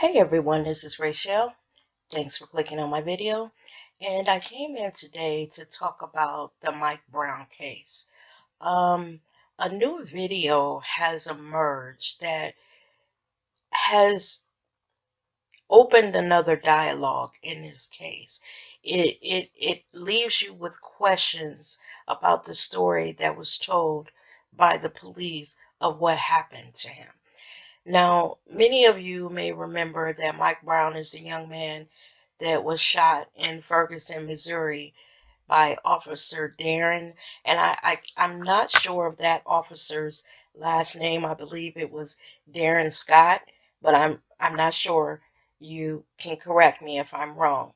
Hey everyone, this is Rachel. Thanks for clicking on my video. And I came in today to talk about the Mike Brown case. Um, a new video has emerged that has opened another dialogue in this case. It leaves you with questions about the story that was told by the police of what happened to him. Now, many of you may remember that Mike Brown is the young man that was shot in Ferguson, Missouri by Officer Darren. And I'm not sure of that officer's last name. I believe it was Darren Scott, but I'm not sure. You can correct me if I'm wrong.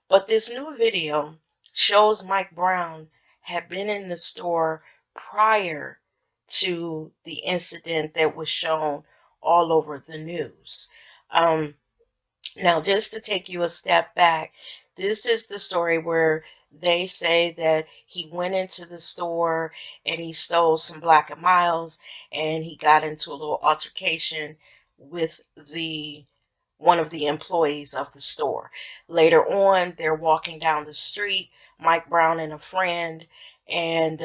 But this new video shows Mike Brown had been in the store prior to the incident that was shown all over the news. Um, Now, just to take you a step back, this is the story where they say that he went into the store and he stole some Black and Miles and he got into a little altercation with the one of the employees of the store. Later on, they're walking down the street, Mike Brown and a friend, and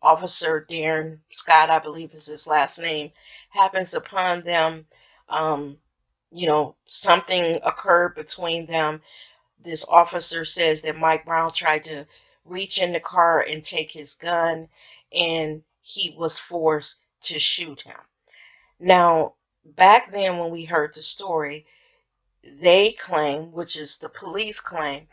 Officer Darren Scott, I believe is his last name, happens upon them. Um, Something occurred between them. This officer says that Mike Brown tried to reach in the car and take his gun, and he was forced to shoot him. Now, back then when we heard the story, they claim, which is the police claim,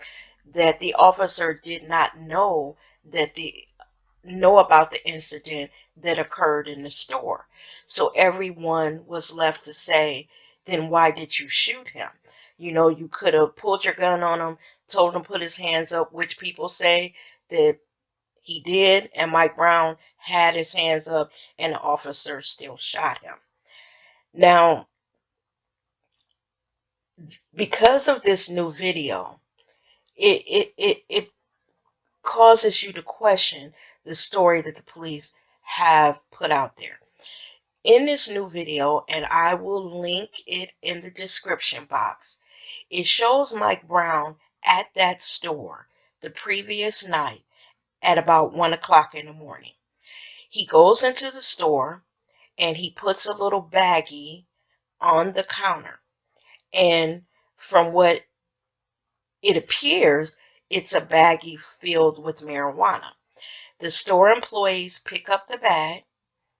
that the officer did not know about the incident that occurred in the store. So everyone was left to say, then why did you shoot him? You could have pulled your gun on him, told him to put his hands up, which people say that he did, and Mike Brown had his hands up and the officer still shot him. Now, because of this new video, it causes you to question the story that the police have put out there. In this new video, and I will link it in the description box, it shows Mike Brown at that store the previous night at about 1 o'clock in the morning. He goes into the store and he puts a little baggie on the counter. And from what it appears, it's a baggie filled with marijuana. The store employees pick up the bag,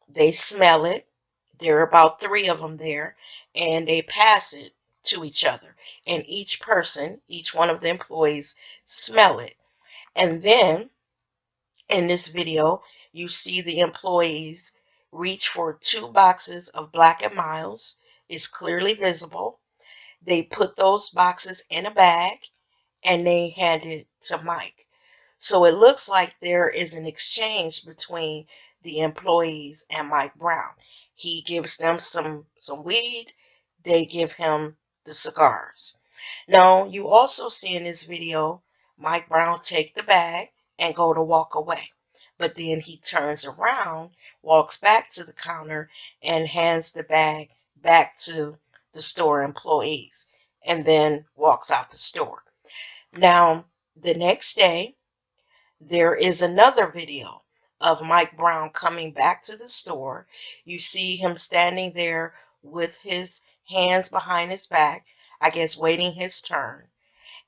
they smell it. There are about three of them there, and they pass it to each other. And each one of the employees smell it. And then in this video, you see the employees reach for two boxes of Black and Miles. It's clearly visible. They put those boxes in a bag and they hand it to Mike. So it looks like there is an exchange between the employees and Mike Brown. He gives them some weed, they give him the cigars. Now, you also see in this video Mike Brown take the bag and go to walk away. But then he turns around, walks back to the counter, and hands the bag back to the store employees, and then walks out the store. Now, the next day, there is another video of Mike Brown coming back to the store. You see him standing there with his hands behind his back, I guess waiting his turn.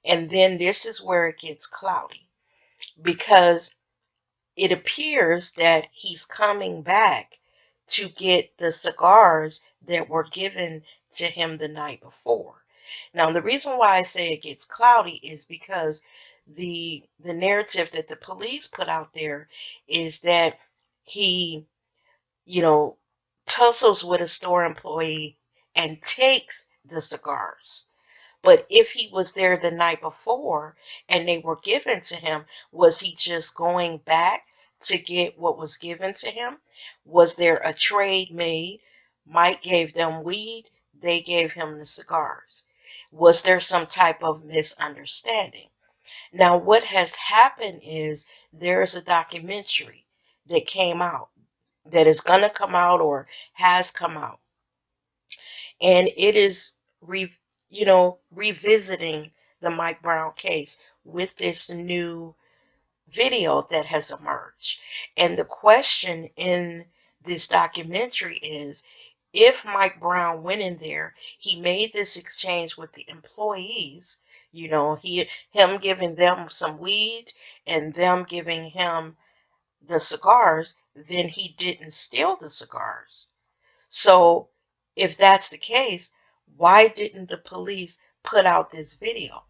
And then this is where it gets cloudy because it appears that he's coming back to get the cigars that were given to him the night before. Now, the reason why I say it gets cloudy is because the narrative that the police put out there is that he, you know, tussles with a store employee and takes the cigars. But if he was there the night before and they were given to him, was he just going back to get what was given to him? Was there a trade made? Mike gave them weed, they gave him the cigars. Was there some type of misunderstanding? Now, what has happened is there's a documentary that came out, that is going to come out or has come out. And it is re, revisiting the Mike Brown case with this new video that has emerged. And the question in this documentary is, if Mike Brown went in there, he made this exchange with the employees, him giving them some weed and them giving him the cigars, then he didn't steal the cigars. So if that's the case, why didn't the police put out this video?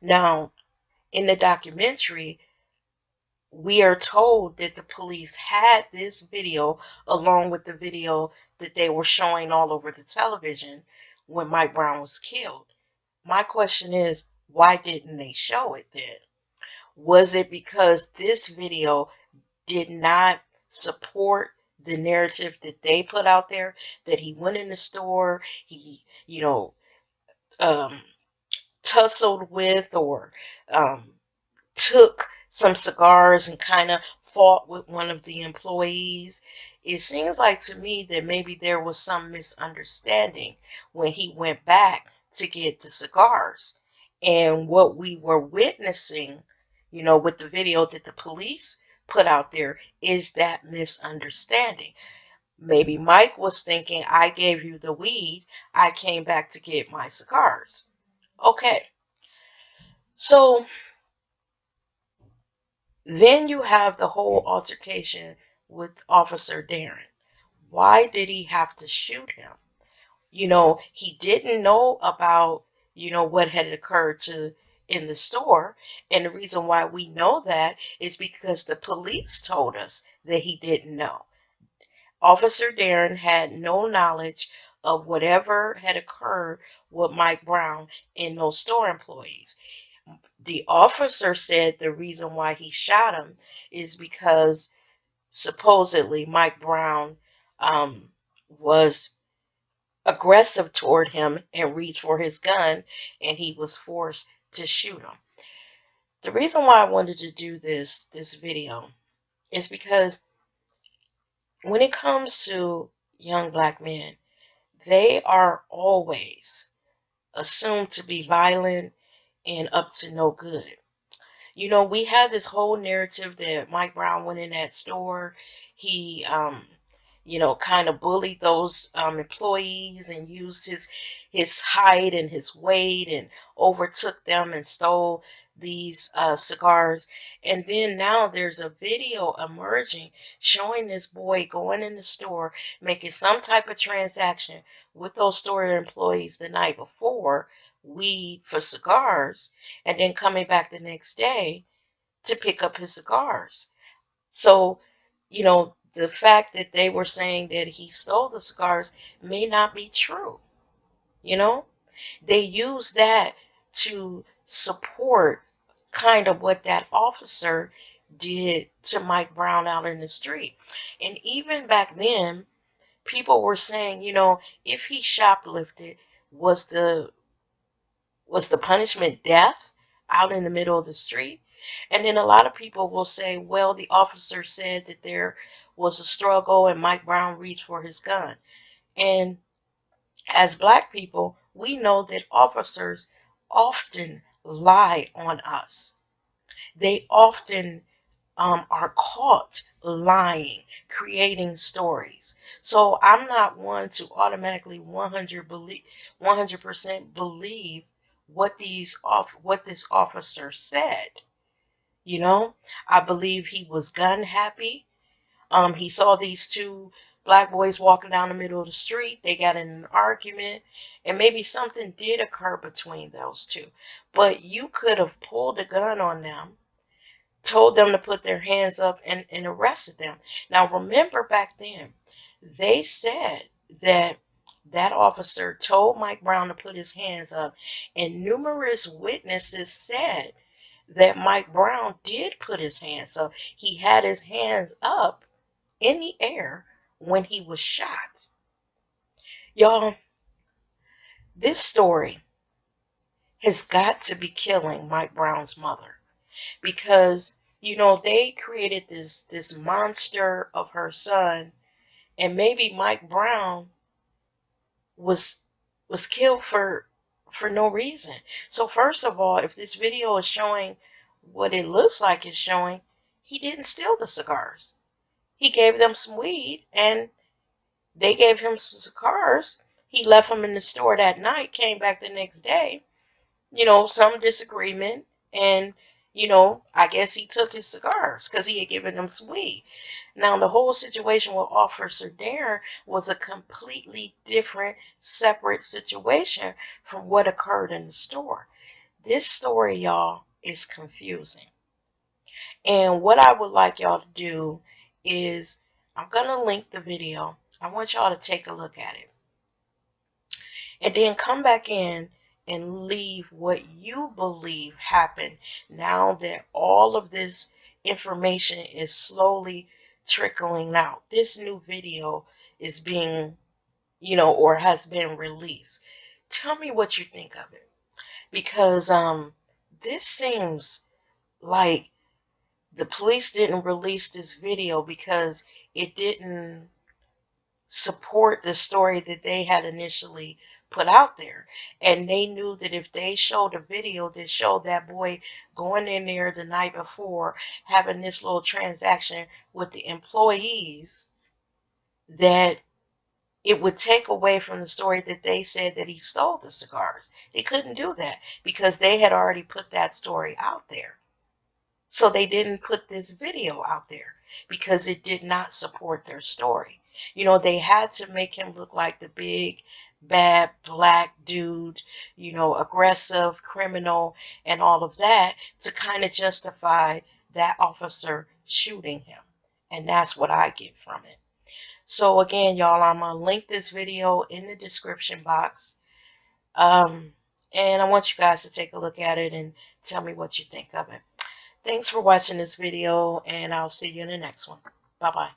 Now, in the documentary, we are told that the police had this video along with the video that they were showing all over the television when Mike Brown was killed. My question is, why didn't they show it then? Was it because this video did not support the narrative that they put out there, that he went in the store, he, tussled with, or took some cigars and kind of fought with one of the employees? It seems like to me that maybe there was some misunderstanding when he went back to get the cigars. And what we were witnessing, with the video that the police put out there, is that misunderstanding. Maybe Mike was thinking, I gave you the weed, I came back to get my cigars. Okay. So then you have the whole altercation with Officer Darren. Why did he have to shoot him? He didn't know about, what had occurred in the store. And the reason why we know that is because the police told us that he didn't know. Officer Darren had no knowledge of whatever had occurred with Mike Brown and those store employees. The officer said the reason why he shot him is because supposedly Mike Brown was aggressive toward him and reached for his gun, and he was forced to shoot him. The reason why I wanted to do this video is because when it comes to young black men, they are always assumed to be violent and up to no good. We had this whole narrative that Mike Brown went in that store. He, kind of bullied those employees and used his height and his weight and overtook them and stole these cigars. And then now there's a video emerging showing this boy going in the store, making some type of transaction with those store employees the night before, weed for cigars, and then coming back the next day to pick up his cigars. So, the fact that they were saying that he stole the cigars may not be true. They use that to support kind of what that officer did to Mike Brown out in the street. And even back then, people were saying, if he shoplifted, was the punishment death out in the middle of the street? And then a lot of people will say, well, the officer said that there was a struggle and Mike Brown reached for his gun. And as black people, we know that officers often lie on us. They often are caught lying, creating stories. So I'm not one to automatically 100% believe what this officer said. I believe he was gun happy. He saw these two black boys walking down the middle of the street. They got in an argument, and maybe something did occur between those two. But you could have pulled a gun on them, told them to put their hands up, and arrested them. Now, remember back then, they said that that officer told Mike Brown to put his hands up, and numerous witnesses said that Mike Brown did put his hands up. He had his hands up in the air when he was shot. Y'all, this story has got to be killing Mike Brown's mother, because they created this monster of her son, and maybe Mike Brown was killed for for no reason. So first of all, if this video is showing what it looks like it's showing, he didn't steal the cigars. He gave them some weed and they gave him some cigars. He left them in the store that night, came back the next day. Some disagreement, and I guess he took his cigars because he had given them some weed. Now, the whole situation with Officer Darren was a completely different, separate situation from what occurred in the store. This story, y'all, is confusing. And what I would like y'all to do is, I'm going to link the video. I want y'all to take a look at it. And then come back in and leave what you believe happened now that all of this information is slowly trickling out. This new video is being, or has been released. Tell me what you think of it. Because this seems like the police didn't release this video because it didn't support the story that they had initially put out there. And they knew that if they showed a video that showed that boy going in there the night before, having this little transaction with the employees, that it would take away from the story that they said that he stole the cigars. They couldn't do that because they had already put that story out there. So they didn't put this video out there because it did not support their story. They had to make him look like the big, bad, black dude, aggressive, criminal, and all of that to kind of justify that officer shooting him. And that's what I get from it. So again, y'all, I'm going to link this video in the description box. And I want you guys to take a look at it and tell me what you think of it. Thanks for watching this video, and I'll see you in the next one. Bye-bye.